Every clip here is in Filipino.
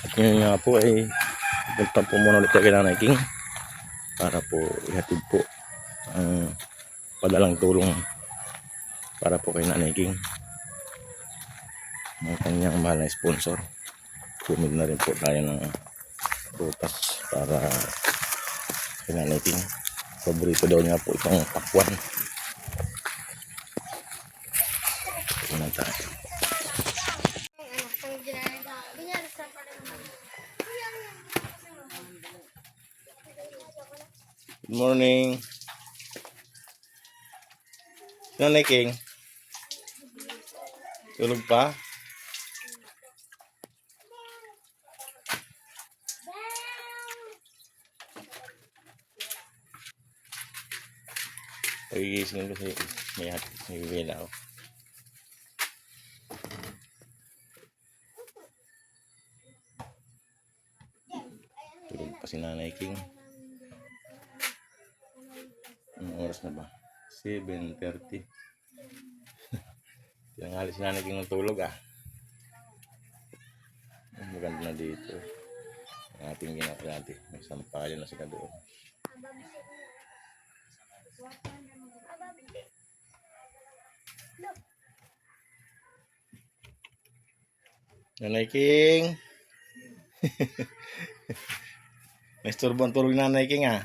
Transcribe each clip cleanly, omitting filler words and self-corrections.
At ngayon nga po ay punta po muna ulit kay Nanay King para po ihatid po ang padalang tulong para po kay Nanay King, ang kanyang mahal na sponsor. Bumili na rin po tayo ng prutas para kay Nanay King. Paborito daw niya po itong pakwan. Punan tayo. Good morning, Nanay King. Tulog pa? Pagigising ko kasi may bibila ako. Tulog pa si Nanay King. Anong oras na ba? 7:30. Tinanghali si Nanay King ng tulog ah. Maganda na dito. Ang ating ginapalati. May sampayan na sila doon. Nanay King. Naisturbo ang tulog ni Nanay King ah.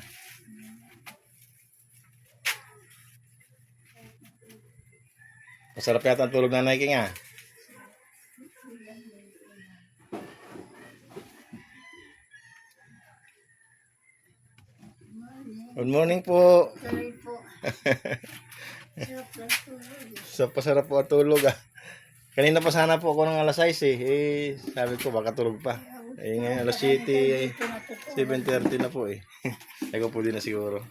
Masarap yata ang tulog ni Nanay King ah. Good morning po. Pasarap po ang tulog ah. Kanina pa sana po ako ng alas 6 eh. Sabi ko baka tulog pa. Eh ngayon alas 7 eh. 7:30 na po eh. Ako po din na siguro.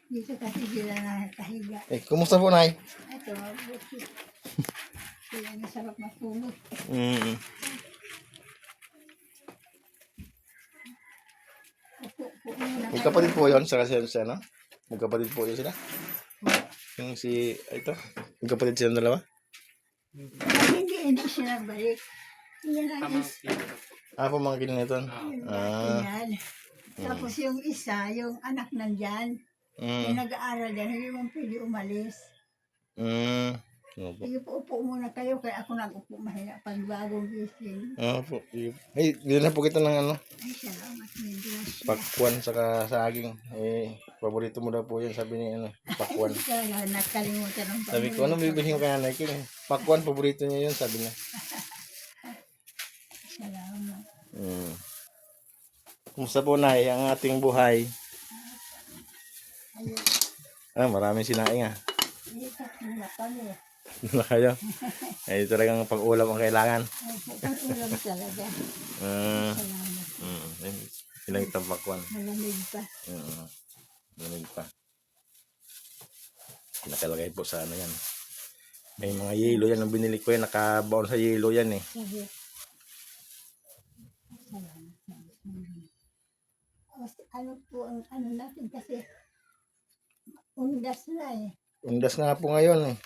Dito kasi sila nakahiga. Eh, kumusta po, Nay? Ito, mabuti. Sila nasarap matulog. Magkapatid po yun sa ano? Magkapatid po yun sila? Yung si, ito? Magkapatid silang dalawa? Hindi sila balik. Yan ang isa. Pamangkin nito. Yan. Tapos yung isa, yung anak nandyan, yung nag-aaral yan, hindi mo pwede umalis. Sige po, upo muna kayo, kaya ako nag-upo mahina pag bagong gising. Po. Ay, dito na po kita ng ano? Ay, salamat, Mendoza. Pakwan saka saging. Eh, paborito mo daw po yun, sabi ni ano, pakwan. Talaga, nakalimutan ng Sabi ko, ano bibili ko kaya Nanay King? Pakwan, paborito niya yun, sabi niya. Salamat. Kumusta po, Nay, ang ating buhay? Ayun. Maraming sinaing ah. Dito, wala kami. Na kayo? Ay, talagang pag-ulam ang kailangan. Ay, pag-ulam talaga. Salamat. Ilang itang pakwan. Malamig pa. Malamig pa. Nakalagay po sa ano yan. May mga yelo yan ang binili ko yan. Nakabaon sa yelo yan eh. Sige. Salamat. Ano po ang ano natin kasi undas na eh. Undas nga po ngayon eh.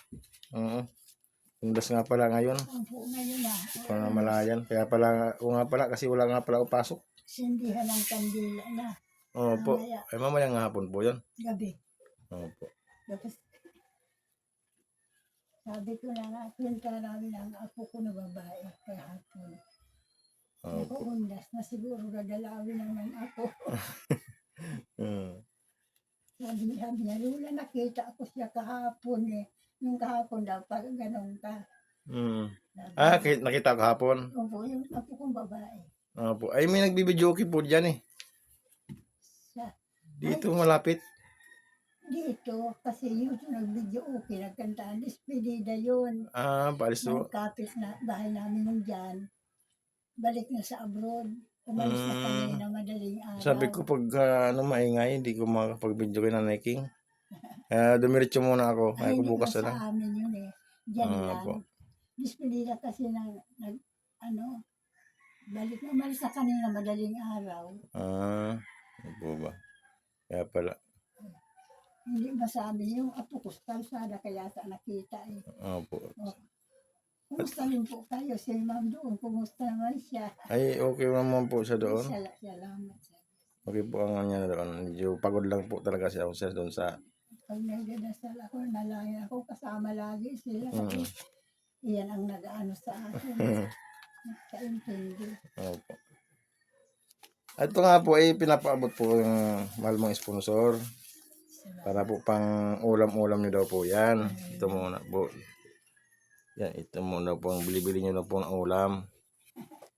Undas nga pala ngayon. Ang po ngayon na. Pangmalayan. Kaya pala, nga pala kasi wala nga pala pasok. Sindihan ng kandila na. Opo. Ay mamayang hapon po yun. Gabi. Opo. Tapos sabi ko na nga, pinta namin ang apo ko na babae kahapon. Ako undas na siguro dadalawin naman ako. Sabi niya, Lula, nakita ako siya kahapon eh. Yung kahapon daw, pag ganun ka. Nakita ko hapon. Opo, yung apo kong babae. Opo. Ay, may nagbibidyoke po dyan eh. Dito malapit. Dito, kasi yung nag-video okay, nagkantaan, despedida yun. Paalis po. Kapit na bahay namin nung dyan. Balik na sa abroad. Umalis na kami na madaling araw. Sabi ko pag maingay, hindi ko makapag-video kay Nanay King. Dumiretso muna ako. Ay, ko bukas na lang. Sa amin yun eh. Diyan lang. Despedida kasi balik na, umalis na kanina madaling araw. Opo ba? Kaya pala. Hindi masabi yung apo ko sa kalsada kaya sa nakita eh. Opo. Kumusta rin po kayo? Si Ma'am doon, kumusta naman naman siya. Ay, okay naman po siya doon. Salamat sa Okay po ang niya doon. Medyo pagod lang po talaga siya doon sa... pag nagdadasal ako, nalangin ako, kasama lagi sila. Kasi iyan ang nag-ano sa akin. Nagkaintindi. Opo. Ito nga po ay pinapaabot po yung mahal mong sponsor. Para po pang ulam-ulam nyo daw po yan. Ito muna po. Yan, ito muna po. Bili-bili nyo na po ng ulam.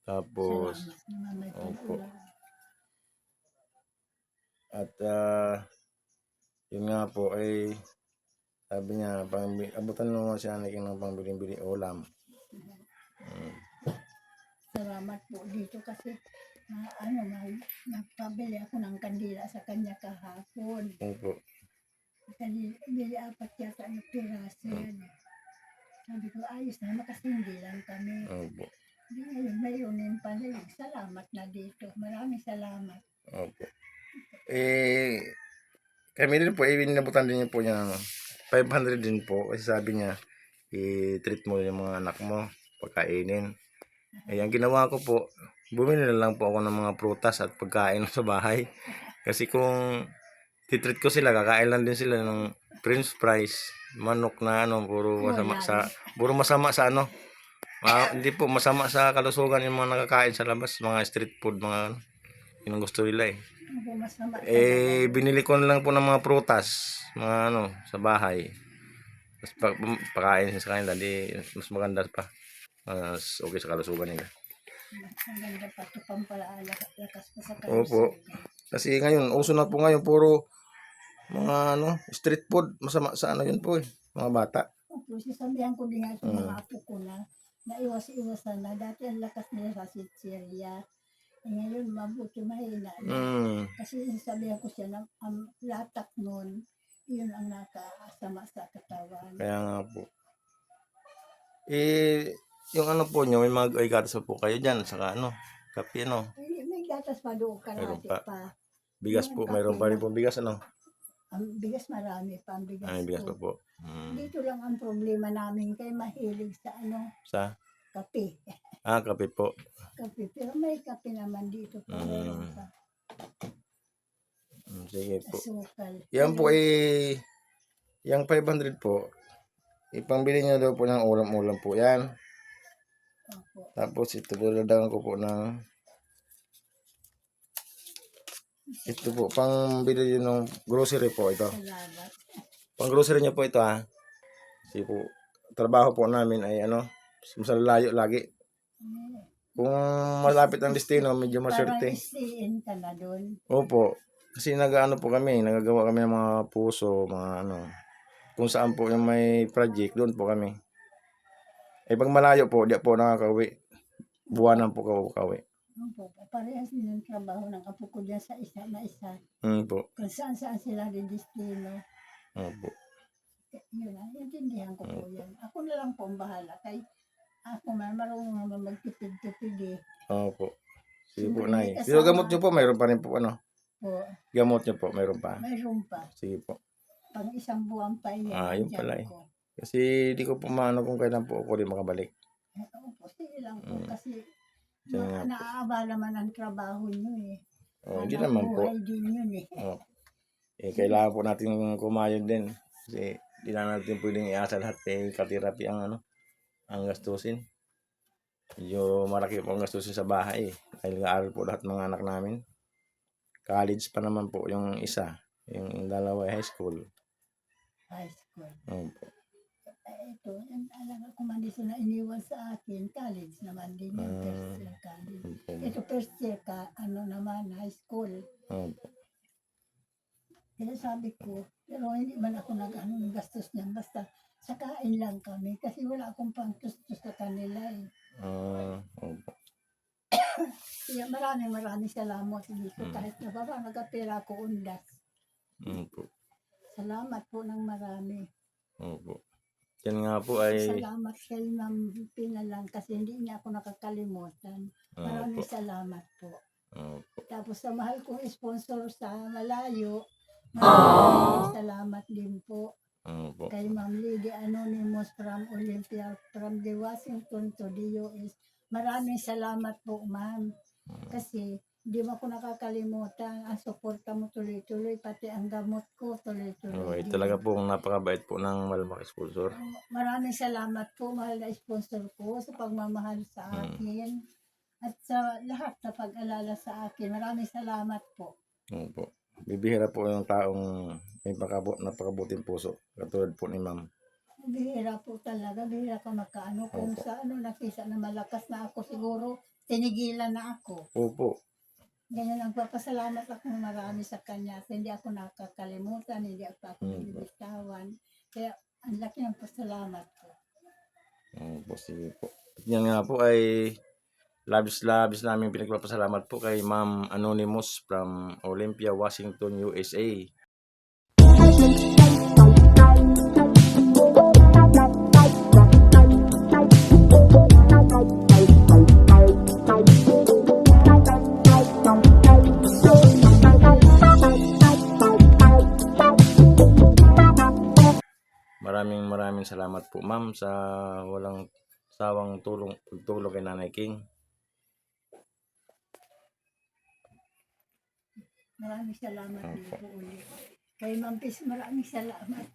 Tapos, Salamat naman may opo. pag-ulam. At yun nga po ay sabi niya, abutan mo siya ng pangbili-bili ulam. Salamat po dito kasi nagpabili ako ng kandila sa kanya kahapon. Opo. Bili apat yata ng piraso yan. Sabi ko, ayos na, kasi hindi lang kami. Opo. Di ngayon, mayroon pa rin. Salamat na dito. Maraming salamat. Opo. Kami din po, inabutan din niya po niya ng 500 din po. Kasi sabi niya, i-treat mo yung mga anak mo, pagkainin. Ang ginawa ko po, bumili na lang po ako ng mga prutas at pagkain sa bahay. Kasi kung titreat ko sila, kakain lang din sila ng french fries, manok na puro masama sa hindi po masama sa kalusugan yung mga nakakain sa labas, mga street food, mga yun ang gusto nila Masama. binili ko na lang po ng mga prutas, mga sa bahay. Tapos pakain sa kanila, di mas maganda pa. Mas okay sa kalusugan nila. Maganda pa ito lakas pa sa Opo. kalusugan. Kasi ngayon, uso na po ngayon, puro mga street food, masama sa yun po mga bata. Opo, sasabihan ko din nga sa mga apo ko na iwas-iwasan na. Dati ang lakas nila sa sitsirya. Ngayon, mabuti mahina na. Kasi sasabihan ko siya na ang latak nun, yun ang nakasama sa katawan. Kaya nga po. Yung po nyo, may mga gatas po kayo dyan, saka kape May gatas pa doon, kalahati pa. Bigas po, mayroon pa rin po bigas Ang bigas marami pa, ang bigas bigas ko. pa po. Dito lang ang problema namin kay mahilig sa Sa? kape. Kape po. Kape, pero may kape naman dito pa. Meron pa. Sige po. Asukal. Yan po yung 500 po, ipangbili nyo daw po ng ulam-ulam po yan. Opo. Tapos ito po, ladagan ko po ng ito po, pangbili nyo ng grocery po ito. Salamat. Pang grocery nyo po ito Kasi po, trabaho po namin ay masalayo lagi. Kung malapit ang destino, medyo maswerte. Parang stay-in ka na doon. Opo. Kasi po kami, nagagawa kami ng mga puso, mga kung saan po yung may project, doon po kami. Pag malayo po, di po nakakauwi. Buwanan po kauwi. Opo, parehas din ang trabaho ng apo ko dyan sa isa na isa. Po. Kung saan-saan sila rin destino. Opo. Yun intindihan ko po yan. Ako na lang po ang bahala. Kay ako marunong naman magtipid-tipid Opo. Sige po, Siyempre, Nay. may Pero kasama. gamot nyo po, mayroon pa rin po Po, Gamot nyo po, mayroon pa. mayroon pa. Sige po. Pang isang buwan pa yan. Yun andyan pala ko. Kasi di ko po kung kailan po ako rin makabalik. Opo, sige lang po. Kasi Sige nga po. naaabala man ang trabaho nyo Hindi naman po. buhay din yun Kailangan po natin kumayod din. Kasi di na natin pwedeng iasa lahat katirapi ang gastusin. Medyo malaki po ang gastusin sa bahay dahil nag-aaral po lahat ng anak namin. College pa naman po yung isa. Yung dalawa high school. High school. Opo. Ito, alam ko man dito na iniwan sa akin, college naman din yung first year college. Ito first year naman, high school. Opo. Kaya sabi ko, pero hindi man ako ng gastos niyan, basta sa kain lang kami kasi wala akong pangtustos sa kanila Opo. Kaya maraming salamat dito kahit na baba nagkapera ko undas. Opo. Salamat po ng marami. Opo. Yan nga po ay... Salamat kay Ma'am Pinalang kasi hindi niya ako nakakalimutan. Maraming salamat po. Opo. Tapos sa mahal kong sponsor sa malayo, maraming salamat din po. Opo. Kay Ma'am Lady Anonymous from Olympia, from the Washington to the US. Maraming salamat po, ma'am. Kasi hindi mo ako nakakalimutan. Ang suporta mo tuloy-tuloy, pati ang gamot ko tuloy-tuloy Okay, din. talaga pong napakabait po ng Malmak sponsor. Maraming salamat po, mahal na sponsor ko, sa pagmamahal sa akin. At sa lahat na pag-alala sa akin. Maraming salamat po. Opo. Bibihira po yung taong may napakabuting puso. Katulad po ni ma'am. Bihira po talaga, bihira ka makaano. Kung Opo. sa nakisa na malakas na ako, siguro tinigilan na ako. Opo. Ganyan ang papasalamat ako ng marami sa kanya. At hindi ako nakakalimutan, hindi ako nabibitawan. Kaya ang laki ng pasalamat ko. Opo, sige po. Yan nga po ay labis namin pinagpapasalamat po kay Ma'am Anonymous from Olympia, Washington, USA. Maraming salamat po ma'am sa walang sawang tulong kay Nanay King. Maraming salamat din po ulit. Kay Ma'am Pis, maraming salamat.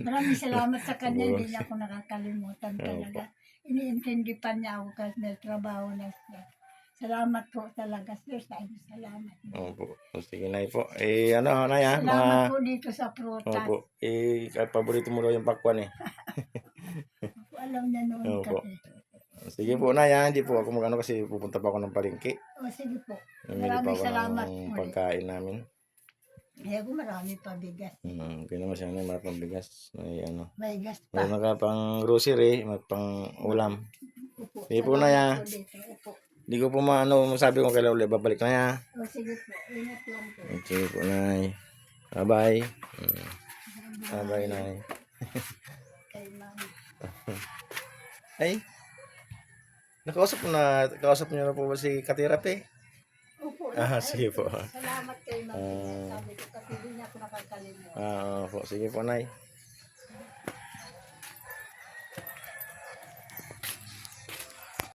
Maraming salamat sa kanya, hindi niya ako nakakalimutan talaga. Iniintindi pa niya ako kasi may trabaho na siya. Salamat po talaga, sir. Sa inyo, salamat. Opo. Sige na po. Ano, Nay ha? Salamat po dito sa prutas. Opo. Paborito mo daw yung pakwan eh. Alam niya noon Opo. kasi. Sige po, Nay ha. Hindi po ako magano kasi pupunta pa ako ng palengke. O sige po. Namili pa Maraming ako salamat ng po. pagkain namin. Kaya ko marami pa bigas. Okay naman siya na may pambigas. May ano. May gas May pa. mga pang grocery, may pang ulam. Opo. Sige po, Nay ha. Salamat po dito. Opo. Hindi ko po masabi kung kailan ulit babalik na ya. O sige po. Ingat lang po. Sige po, Nay. Bye-bye. Bye-bye, Nay. Kay Ma'am. Ay. Nakausap niyo na po ba si Katirape? Opo. Sige po. Salamat kay Ma'am. Sabi ko kasi hindi niya ako nakakalimutan. Po. Sige po, Nay.